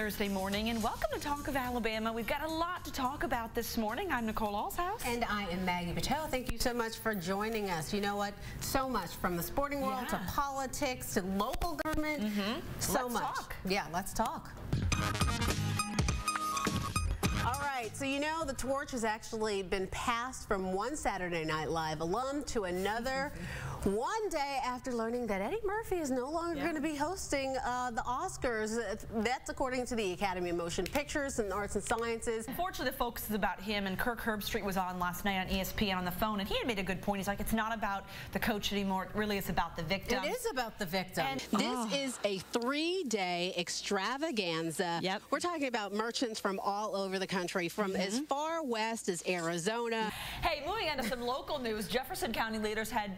Thursday morning, and welcome to Talk of Alabama. We've got a lot to talk about this morning. I'm Nicole Allshouse. And I am Maggie Patel. Thank you so much for joining us. You know what? So much from the sporting world to politics to local government. So much. Let's talk. Yeah, let's talk. All right, so you know the torch has actually been passed from one Saturday Night Live alum to another. One day after learning that Eddie Murphy is no longer going to be hosting the Oscars. That's according to the Academy of Motion Pictures and Arts and Sciences. Unfortunately, the focus is about him, and Kirk Herbstreit was on last night on ESPN on the phone, and he had made a good point. He's like, it's not about the coach anymore. It really is about the victim. It is about the victim. And this is a 3-day extravaganza. We're talking about merchants from all over the country, from as far west as Arizona. Hey, moving on to some local news, Jefferson County leaders head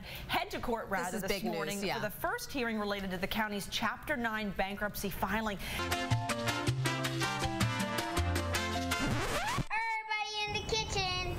to court this morning for the first hearing related to the county's Chapter 9 bankruptcy filing. Everybody in the kitchen.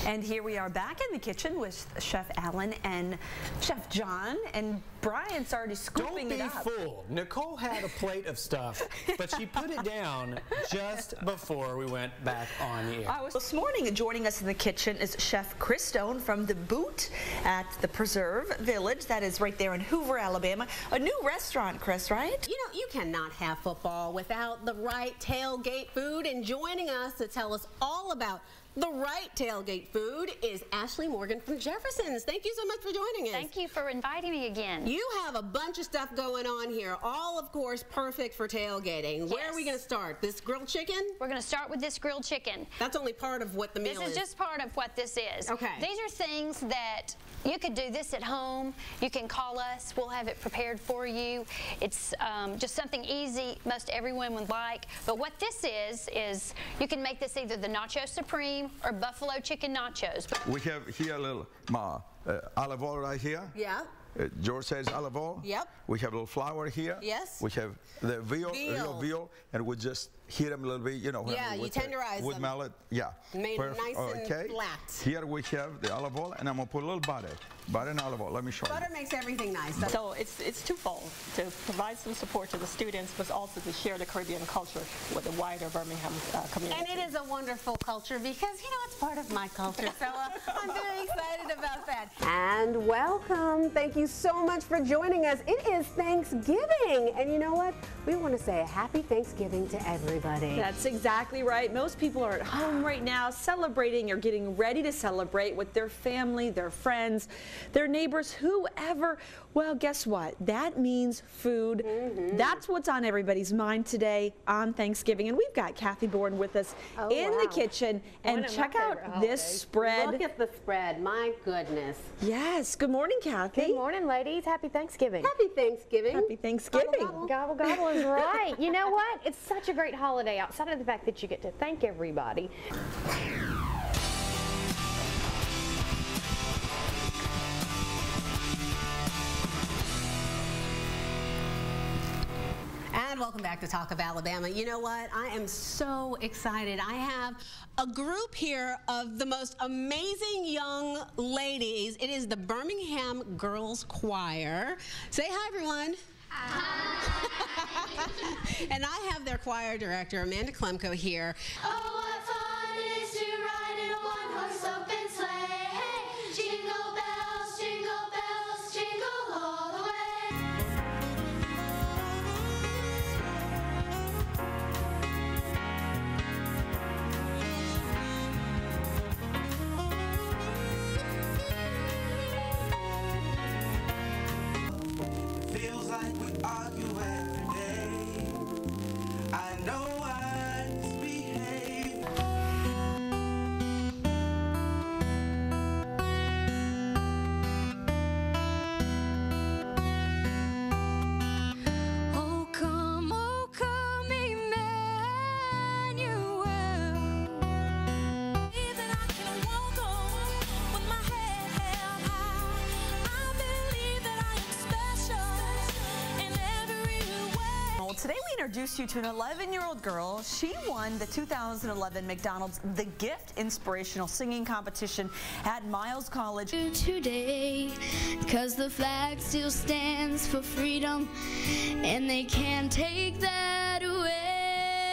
And here we are back in the kitchen with Chef Alan and Chef John, and Brian's already scooping it up. Don't be fooled. Nicole had a plate of stuff, but she put it down just before we went back on the air. This morning, joining us in the kitchen is Chef Chris Stone from The Boot at the Preserve Village. That is right there in Hoover, Alabama. A new restaurant, Chris, right? You know, you cannot have football without the right tailgate food, and joining us to tell us all about the right tailgate food is Ashley Morgan from Jefferson's. Thank you so much for joining us. Thank you for inviting me again. You have a bunch of stuff going on here, all of course perfect for tailgating. Yes. Where are we going to start? This grilled chicken? We're going to start with this grilled chicken. That's only part of what the meal is. This is just part of what this is. Okay. These are things that you could do this at home. You can call us. We'll have it prepared for you. It's just something easy most everyone would like. But what this is you can make this either the Nacho Supreme or buffalo chicken nachos. We have here a little olive oil right here. Yeah. George says olive oil. Yep. We have a little flour here. Yes. We have the real veal, and we just heat them a little bit, you know. Yeah, you tenderize with them. mallet. Yeah. Made nice and flat. Here we have the olive oil, and I'm gonna put a little butter. Butter and olive oil. Let me show you. Butter makes everything nice. So it's twofold, to provide some support to the students, but also to share the Caribbean culture with the wider Birmingham community. And it is a wonderful culture because, you know, it's part of my culture. So I'm very excited about that. And welcome. Thank you so much for joining us. It is Thanksgiving. And you know what? We want to say a happy Thanksgiving to everybody. That's exactly right. Most people are at home right now celebrating or getting ready to celebrate with their family, their friends, their neighbors, whoever. Well, guess what? That means food. That's what's on everybody's mind today on Thanksgiving. And we've got Kathy Bourne with us in the kitchen. And check out this spread. Look at the spread. My goodness. Yes. Good morning, Kathy. Good morning, ladies. Happy Thanksgiving. Happy Thanksgiving. Happy Thanksgiving. Gobble, gobble, gobble is right. You know what? It's such a great holiday outside of the fact that you get to thank everybody. And welcome back to Talk of Alabama. You know what? I am so excited. I have a group here of the most amazing young ladies. It is the Birmingham Girls Choir. Say hi, everyone. Hi. And I have their choir director, Amanda Klemko, here. Oh, what fun it is to ride in a one-horse open sleigh. Hey, jingle bells, jingle all the way. Feels like we argue every day. I know I misbehave. Oh, come, Emmanuel. Even I can walk on with my head held high. I believe that I am special in every way. Well, today we introduce you to an 11-year-old girl. She won the 2011 McDonald's The Gift Inspirational Singing Competition at Miles College. Today, 'cause the flag still stands for freedom, and they can't take that away.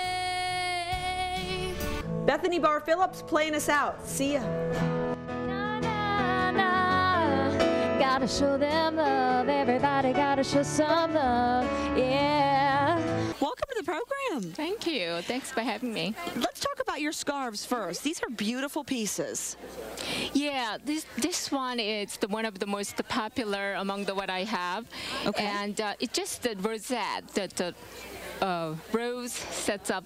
Bethany Barr Phillips playing us out. See ya. Na, na, na. Gotta show them love. Everybody gotta show some love. Yeah. Welcome to the program. Thank you. Thanks for having me. Let's talk about your scarves first. These are beautiful pieces. Yeah, this one is one of the most popular among what I have. Okay. And it's just the rosette that the rose sets up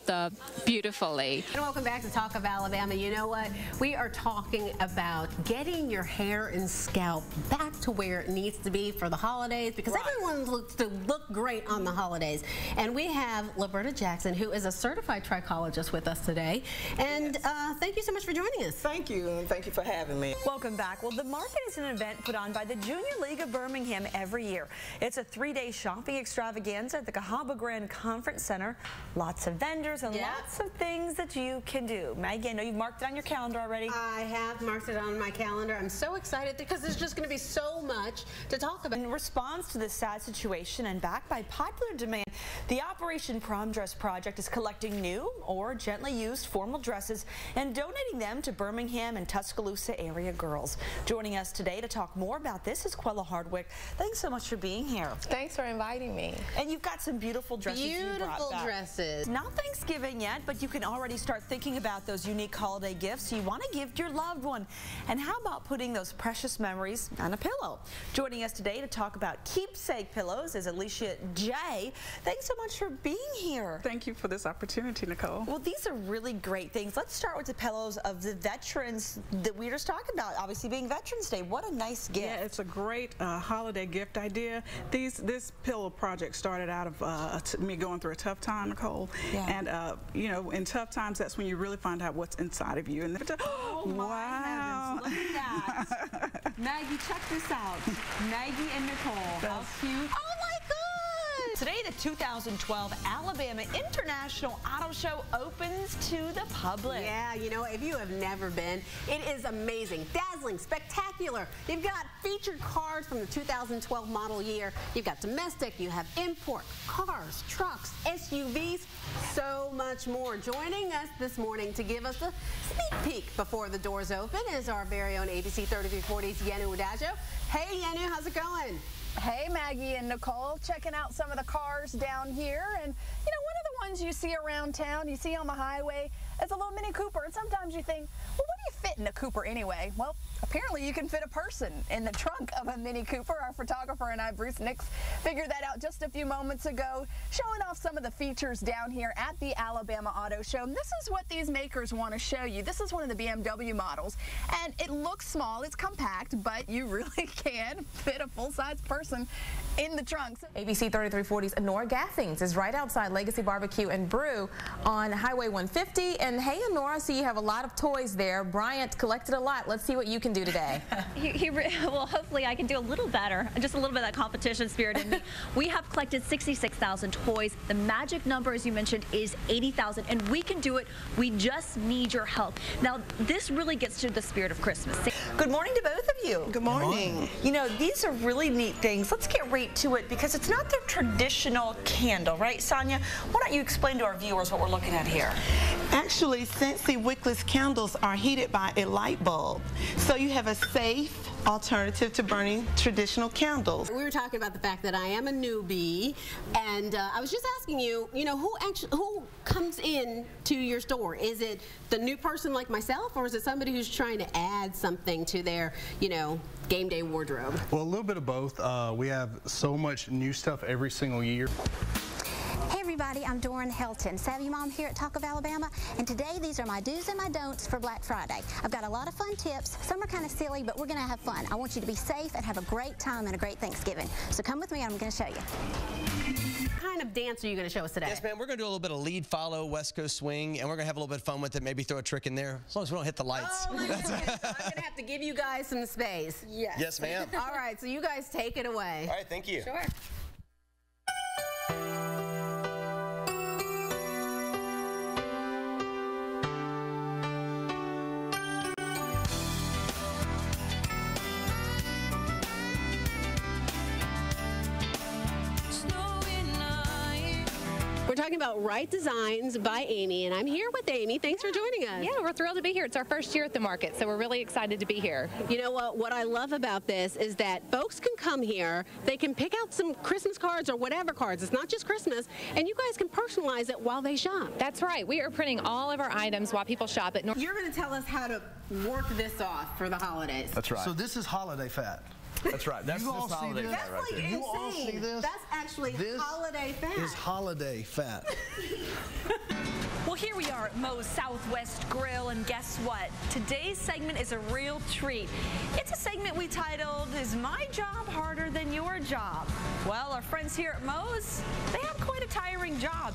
beautifully. And welcome back to Talk of Alabama. You know what? We are talking about getting your hair and scalp back to where it needs to be for the holidays, because everyone looks to look great on the holidays. And we have Liberta Jackson, who is a certified trichologist, with us today. And thank you so much for joining us. Thank you, and thank you for having me. Welcome back. Well, the market is an event put on by the Junior League of Birmingham every year. It's a 3-day shopping extravaganza at the Cahaba Grand Conference Center. Lots of vendors and lots of things that you can do. Maggie, I know you've marked it on your calendar already. I have marked it on my calendar. I'm so excited because there's just going to be so much to talk about. In response to this sad situation and backed by popular demand, the Operation Prom Dress Project is collecting new or gently used formal dresses and donating them to Birmingham and Tuscaloosa area girls. Joining us today to talk more about this is Quella Hardwick. Thanks so much for being here. Thanks for inviting me. And you've got some beautiful dresses you brought back. Dresses. Not Thanksgiving yet, but you can already start thinking about those unique holiday gifts you want to give your loved one. And how about putting those precious memories on a pillow? Joining us today to talk about keepsake pillows is Alicia J. Thanks so much for being here. Thank you for this opportunity, Nicole. Well, these are really great things. Let's start with the pillows of the veterans that we were just talking about, obviously being Veterans Day. What a nice gift. Yeah, it's a great holiday gift idea. This pillow project started out of me going through a tough time, Nicole. Yeah. And, you know, in tough times, that's when you really find out what's inside of you. And oh, wow. Heavens, look at that. Maggie, check this out. Maggie and Nicole. How cute. Oh, my God. Today, the 2012 Alabama International Auto Show opens to the public. Yeah, you know, if you have never been, it is amazing, dazzling, spectacular. You've got featured cars from the 2012 model year. You've got domestic, you have import, cars, trucks, SUVs, so much more. Joining us this morning to give us a sneak peek before the doors open is our very own ABC 3340's Yenu Adagio. Hey, Yenu, how's it going? Hey, Maggie and Nicole, checking out some of the cars down here. And, you know, one of the ones you see around town, you see on the highway, is a little Mini Cooper. And sometimes you think, well, what do you fit in a Cooper anyway? Well, apparently you can fit a person in the trunk of a Mini Cooper. Our photographer and I, Bruce Nix, figured that out just a few moments ago, showing off some of the features down here at the Alabama Auto Show. And this is what these makers want to show you. This is one of the BMW models, and it looks small, it's compact, but you really can fit a full-size person in the trunks. ABC 3340's Honora Gathings is right outside Legacy Barbecue and Brew on Highway 150. And hey, Honora, I see you have a lot of toys there. Bryant collected a lot. Let's see what you can do today. Well, hopefully I can do a little better. Just a little bit of that competition spirit in me. We have collected 66,000 toys. The magic number, as you mentioned, is 80,000, and we can do it. We just need your help. Now, this really gets to the spirit of Christmas. Good morning to both of you. Good morning. You know, these are really neat things. Let's get right to it because it's not their traditional candle, right, Sonia? Why don't you explain to our viewers what we're looking at here? Actually, Scentsy wickless candles are heated by a light bulb, so you have a safe alternative to burning traditional candles. We were talking about the fact that I am a newbie, and I was just asking you, you know, who comes in to your store? Is it the new person like myself, or is it somebody who's trying to add something to their, you know, game day wardrobe? Well, a little bit of both. We have so much new stuff every single year. Hey everybody, I'm Doran Helton, Savvy Mom here at Talk of Alabama, and today these are my do's and my don'ts for Black Friday. I've got a lot of fun tips. Some are kind of silly, but we're going to have fun. I want you to be safe and have a great time and a great Thanksgiving. So come with me and I'm going to show you. What kind of dance are you going to show us today? Yes, ma'am. We're going to do a little bit of lead, follow, West Coast swing, and we're going to have a little bit of fun with it, maybe throw a trick in there, as long as we don't hit the lights. Oh, my goodness. So I'm going to have to give you guys some space. Yes. Yes, ma'am. All right, so you guys take it away. All right, thank you. Sure. talking about Right Designs by Amy, and I'm here with Amy. Thanks for joining us. Yeah, we're thrilled to be here. It's our first year at the market, so we're really excited to be here. You know what I love about this is that folks can come here, they can pick out some Christmas cards or whatever cards. It's not just Christmas, and you guys can personalize it while they shop. That's right. We are printing all of our items while people shop at You're going to tell us how to work this off for the holidays. That's right. So this is holiday fat. That's right. That's You all this see holiday this? fat right That's like there. You all see insane. this? That's actually This holiday fat. is holiday fat. Well, here we are at Moe's Southwest Grill, and guess what? Today's segment is a real treat. It's a segment we titled, Is My Job Harder Than Your Job? Well, our friends here at Moe's, they have quite a tiring job.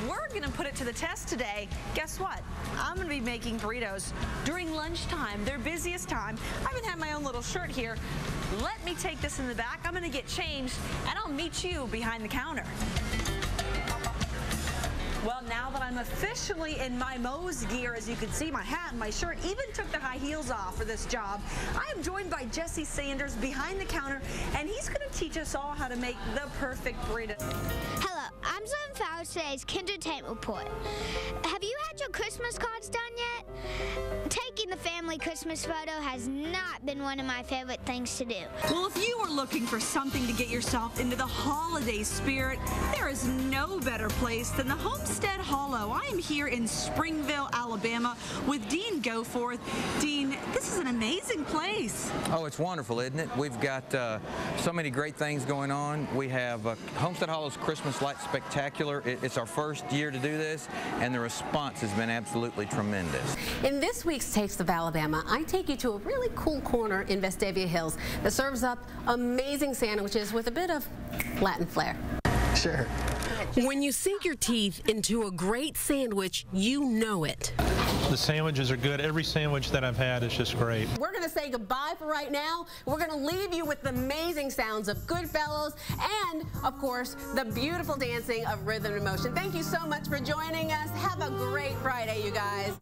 We're going to put it to the test today. Guess what? I'm going to be making burritos during lunchtime, their busiest time. I even have my own little shirt here. Let me take this in the back. I'm going to get changed, and I'll meet you behind the counter. Well, now that I'm officially in my Moe's gear, as you can see, my hat and my shirt, even took the high heels off for this job, I am joined by Jesse Sanders behind the counter, and he's going to teach us all how to make the perfect burrito. Hello, I'm Zoe Fowler's today's Kindertainment Report. Have you had your Christmas cards done yet? Taking the family Christmas photo has not been one of my favorite things to do. Well, if you are looking for something to get yourself into the holiday spirit, there is no better place than the Homestead Hollow. I am here in Springville, Alabama with Dean Goforth. Dean, this is an amazing place. Oh, it's wonderful, isn't it? We've got so many great things going on. We have Homestead Hollow's Christmas Light Spectacular. It's our first year to do this, and the response has been absolutely tremendous. In this week's Taste of Alabama, I take you to a really cool corner in Vestavia Hills that serves up amazing sandwiches with a bit of Latin flair. Sure. When you sink your teeth into a great sandwich, you know it. The sandwiches are good. Every sandwich that I've had is just great. We're going to say goodbye for right now. We're going to leave you with the amazing sounds of Goodfellas and, of course, the beautiful dancing of Rhythm and Motion. Thank you so much for joining us. Have a great Friday, you guys.